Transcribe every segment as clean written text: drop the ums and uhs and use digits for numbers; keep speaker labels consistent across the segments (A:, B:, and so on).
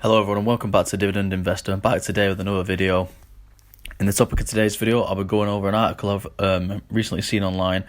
A: Hello everyone and welcome back to Dividend Investor. I'm back today with another video. In the topic of today's video, I'll be going over an article I've recently seen online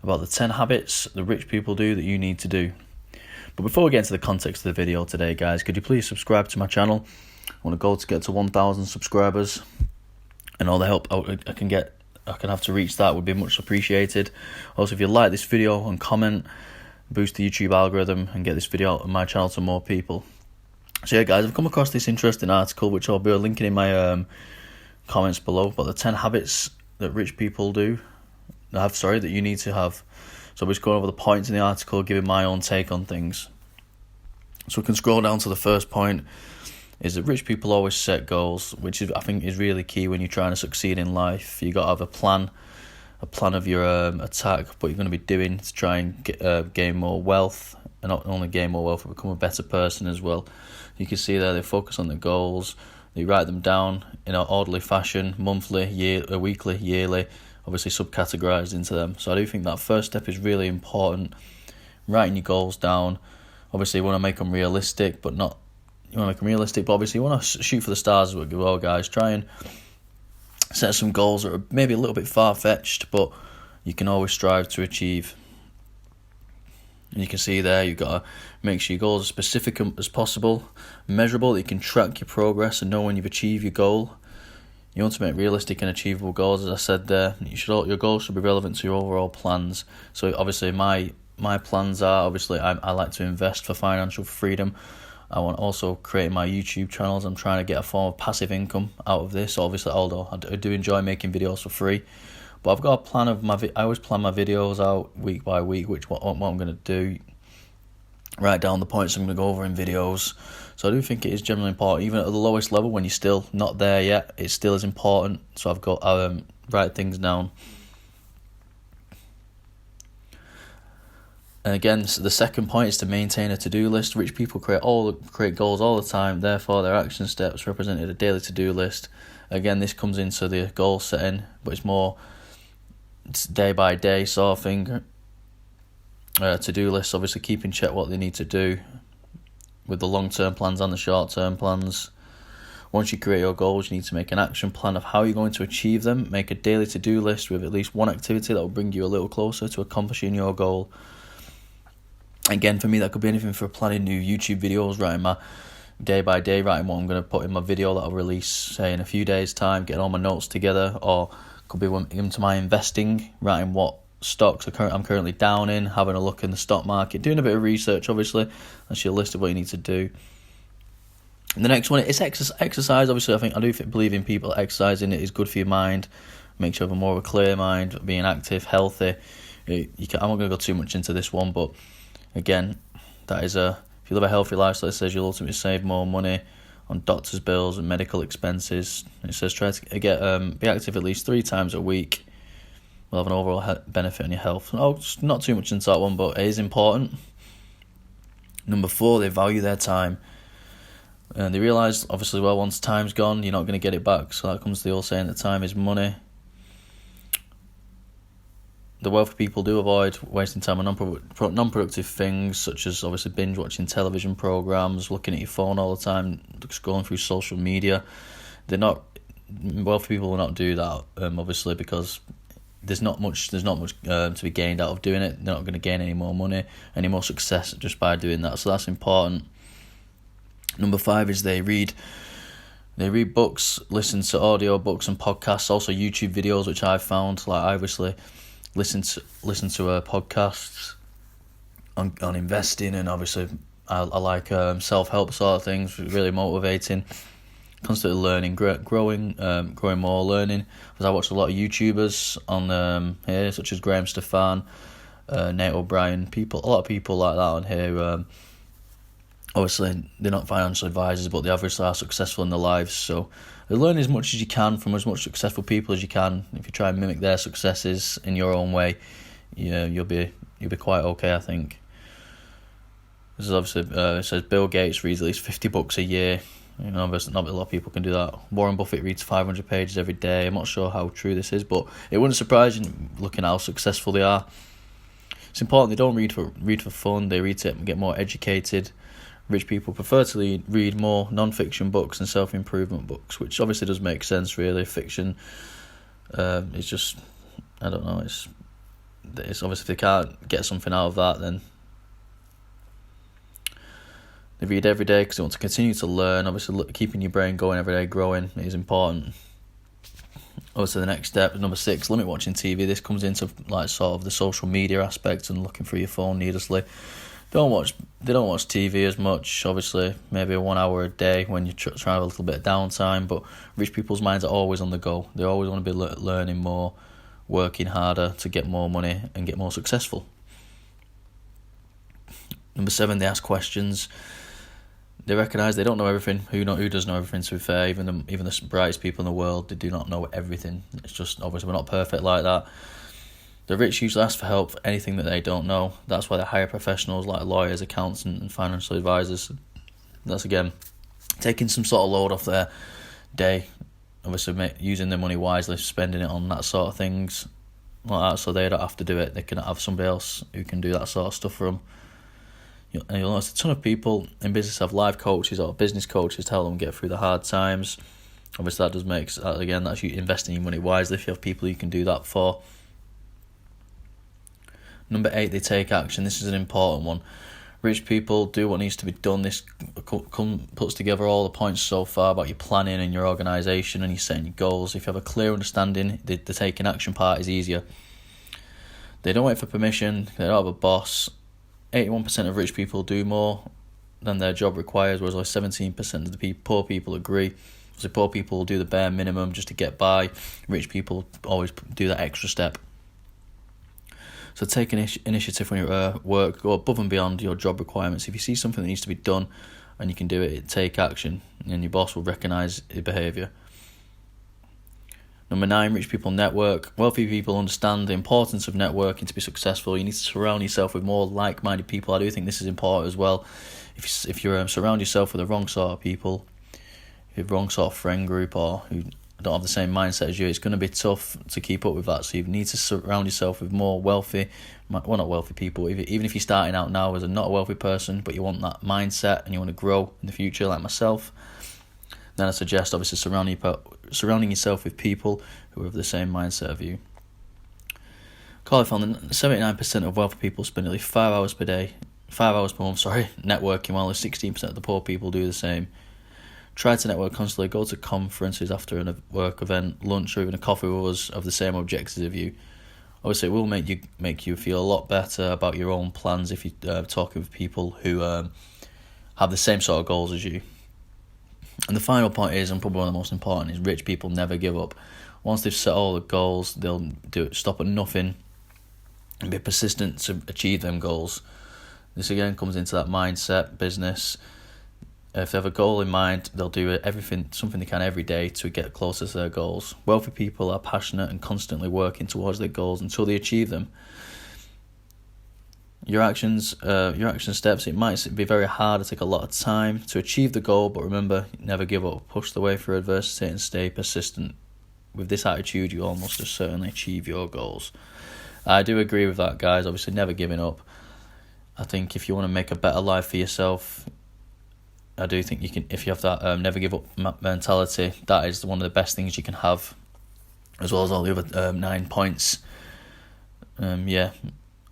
A: about the 10 habits that rich people do that you need to do. But before we get into the context of the video today, guys, could you please subscribe to my channel? I want to go to get to 1,000 subscribers, and all the help I can have to reach that would be much appreciated. Also, if you like this video and comment, boost the YouTube algorithm and get this video out on my channel to more people. So yeah, guys, I've come across this interesting article which I'll be linking in my comments below about the 10 habits that rich people that you need to have. So I'm just going over the points in the article, giving my own take on things. So we can scroll down to the first point, is that rich people always set goals, which I think is really key when you're trying to succeed in life. You got to have a plan of your attack, what you're going to be doing to try and gain more wealth, and not only gain more wealth, but become a better person as well. You can see there they focus on the goals, they write them down in an orderly fashion, monthly, weekly, yearly, obviously subcategorized into them. So I do think that first step is really important, writing your goals down. Obviously you want to make them realistic, but obviously you want to shoot for the stars as well, guys. Try and set some goals that are maybe a little bit far-fetched, but you can always strive to achieve. And you can see there, you've got to make sure your goals are specific as possible, measurable, that you can track your progress and know when you've achieved your goal. You want to make realistic and achievable goals, as I said there. Your goals should be relevant to your overall plans. So obviously my plans are, I like to invest for financial freedom. I want also creating my YouTube channels. I'm trying to get a form of passive income out of this. Obviously, although I do enjoy making videos for free. But I've got a plan of I always plan my videos out week by week, what I'm going to do. Write down the points I'm going to go over in videos. So I do think it is generally important, even at the lowest level when you're still not there yet. It still is important. So I've got write things down. And again, the second point is to maintain a to-do list. Rich people create goals all the time. Therefore, their action steps represented a daily to-do list. Again, this comes into the goal setting, but it's more day by day sort of thing. To-do lists, obviously keep in check what they need to do with the long-term plans and the short-term plans. Once you create your goals, you need to make an action plan of how you're going to achieve them. Make a daily to-do list with at least one activity that will bring you a little closer to accomplishing your goal. Again, for me, that could be anything from planning new YouTube videos, writing my day by day, writing what I'm going to put in my video that I'll release, say, in a few days' time, getting all my notes together, or could be into my investing, writing what stocks I'm currently down in, having a look in the stock market, doing a bit of research, obviously. That's your list of what you need to do. And the next one is exercise. Obviously, I do believe in people exercising. It is good for your mind, makes you have a more of a clear mind, being active, healthy. I'm not going to go too much into this one, but again, that is if you live a healthy lifestyle, it says you'll ultimately save more money on doctor's bills and medical expenses. It says try to be active at least 3 times a week. Will have an overall benefit on your health. Not too much into that one, but it is important. Number 4, they value their time. And they realise, obviously, once time's gone, you're not going to get it back. So that comes to the old saying that time is money. The wealthy people do avoid wasting time on non-productive things, such as obviously binge watching television programs, looking at your phone all the time, scrolling through social media. Wealthy people will not do that, obviously, because there's not much to be gained out of doing it. They're not going to gain any more money, any more success just by doing that. So that's important. Number 5 is they read books, listen to audio books and podcasts, also YouTube videos, which I've found. Like I obviously listen to podcasts on investing, and obviously I like self-help sort of things, really motivating, constantly learning, growing more, learning. Because I watch a lot of YouTubers on here, such as Graham Stefan, Nate O'Brien, a lot of people like that on here. Obviously, they're not financial advisors, but they obviously are successful in their lives. So learn as much as you can from as much successful people as you can. If you try and mimic their successes in your own way, you'll be quite okay, I think. This is obviously it says Bill Gates reads at least 50 books a year. Obviously not a lot of people can do that. Warren Buffett reads 500 pages every day. I'm not sure how true this is, but it wouldn't surprise you looking at how successful they are. It's important they don't read for fun. They read to get more educated, Rich people prefer to read more non-fiction books and self-improvement books, which obviously does make sense, really. Fiction is just, I don't know, it's obviously if they can't get something out of that, then they read every day because they want to continue to learn. Obviously, keeping your brain going every day, growing, is important. Also, the next step, number 6, limit watching TV. This comes into like sort of the social media aspect and looking through your phone needlessly. They don't watch TV as much. Obviously, maybe 1 hour a day when you're trying to have a little bit of downtime. But rich people's minds are always on the go. They always want to be learning more, working harder to get more money and get more successful. Number 7, they ask questions. They recognise they don't know everything. Who does know everything, to be fair? Even the brightest people in the world, they do not know everything. It's just, obviously, we're not perfect like that. The rich usually ask for help for anything that they don't know. That's why they hire professionals like lawyers, accountants, and financial advisors. That's, again, taking some sort of load off their day. Obviously, using their money wisely, spending it on that sort of things like that, so they don't have to do it. They can have somebody else who can do that sort of stuff for them. And you'll notice a ton of people in business have life coaches or business coaches to help them get through the hard times. Obviously, that does make, again, that's you investing your money wisely if you have people you can do that for. Number 8, they take action. This is an important one. Rich people do what needs to be done. This puts together all the points so far about your planning and your organisation and your setting your goals. If you have a clear understanding, the taking action part is easier. They don't wait for permission. They don't have a boss. 81% of rich people do more than their job requires, whereas only 17% of the poor people agree. So poor people will do the bare minimum just to get by. Rich people always do that extra step. So take initiative when you're at work. Go above and beyond your job requirements. If you see something that needs to be done and you can do it, take action, and your boss will recognise your behaviour. Number 9, rich people network. Wealthy people understand the importance of networking to be successful. You need to surround yourself with more like-minded people. I do think this is important as well. If you surround yourself with the wrong sort of people, if you have the wrong sort of friend group or who don't have the same mindset as you, it's going to be tough to keep up with that. So you need to surround yourself with more wealthy, well, not wealthy people. Even if you're starting out now as not a wealthy person, but you want that mindset and you want to grow in the future, like myself, then I suggest obviously surrounding yourself with people who have the same mindset of you. Carly found that 79% of wealthy people spend nearly 5 hours per month, networking, while 16% of the poor people do the same. Try to network constantly. Go to conferences after a work event, lunch, or even a coffee with us of the same objectives as you. Obviously, it will make you feel a lot better about your own plans if you're talking with people who have the same sort of goals as you. And the final point is, and probably one of the most important, is rich people never give up. Once they've set all the goals, they'll stop at nothing and be persistent to achieve them goals. This again comes into that mindset, business. If they have a goal in mind, they'll do something they can every day to get closer to their goals. Wealthy people are passionate and constantly working towards their goals until they achieve them. Your action steps, it might be very hard to take a lot of time to achieve the goal, but remember, never give up. Push the way through adversity and stay persistent. With this attitude, you almost certainly achieve your goals. I do agree with that, guys. Obviously, never giving up. I think if you want to make a better life for yourself, I do think you can. If you have that never give up mentality, that is one of the best things you can have, as well as all the other 9 points.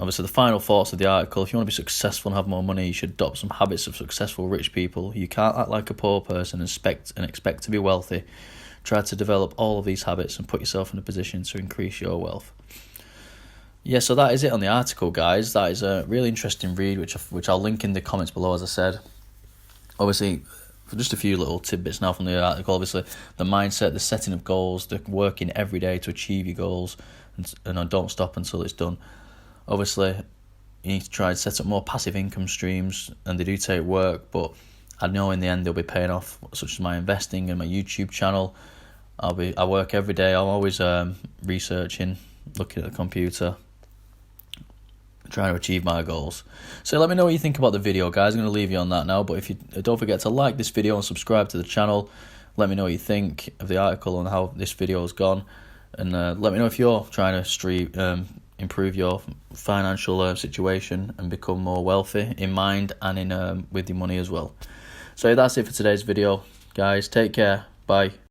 A: Obviously, the final thoughts of the article: if you want to be successful and have more money, you should adopt some habits of successful rich people. You can't act like a poor person and expect to be wealthy. Try to develop all of these habits and put yourself in a position to increase your wealth. Yeah, so that is it on the article, guys. That is a really interesting read, which I'll link in the comments below, as I said. Obviously, for just a few little tidbits now from the article, obviously, the mindset, the setting of goals, the working every day to achieve your goals, and don't stop until it's done. Obviously, you need to try and set up more passive income streams, and they do take work, but I know in the end they'll be paying off, such as my investing and my YouTube channel. I work every day. I'm always researching, looking at the computer, trying to achieve my goals. So let me know what you think about the video, guys. I'm going to leave you on that now, but if you don't forget to like this video and subscribe to the channel. Let me know what you think of the article and how this video has gone, and let me know if you're trying to improve your financial situation and become more wealthy in mind and in with your money as well. So that's it for today's video, guys. Take care. Bye.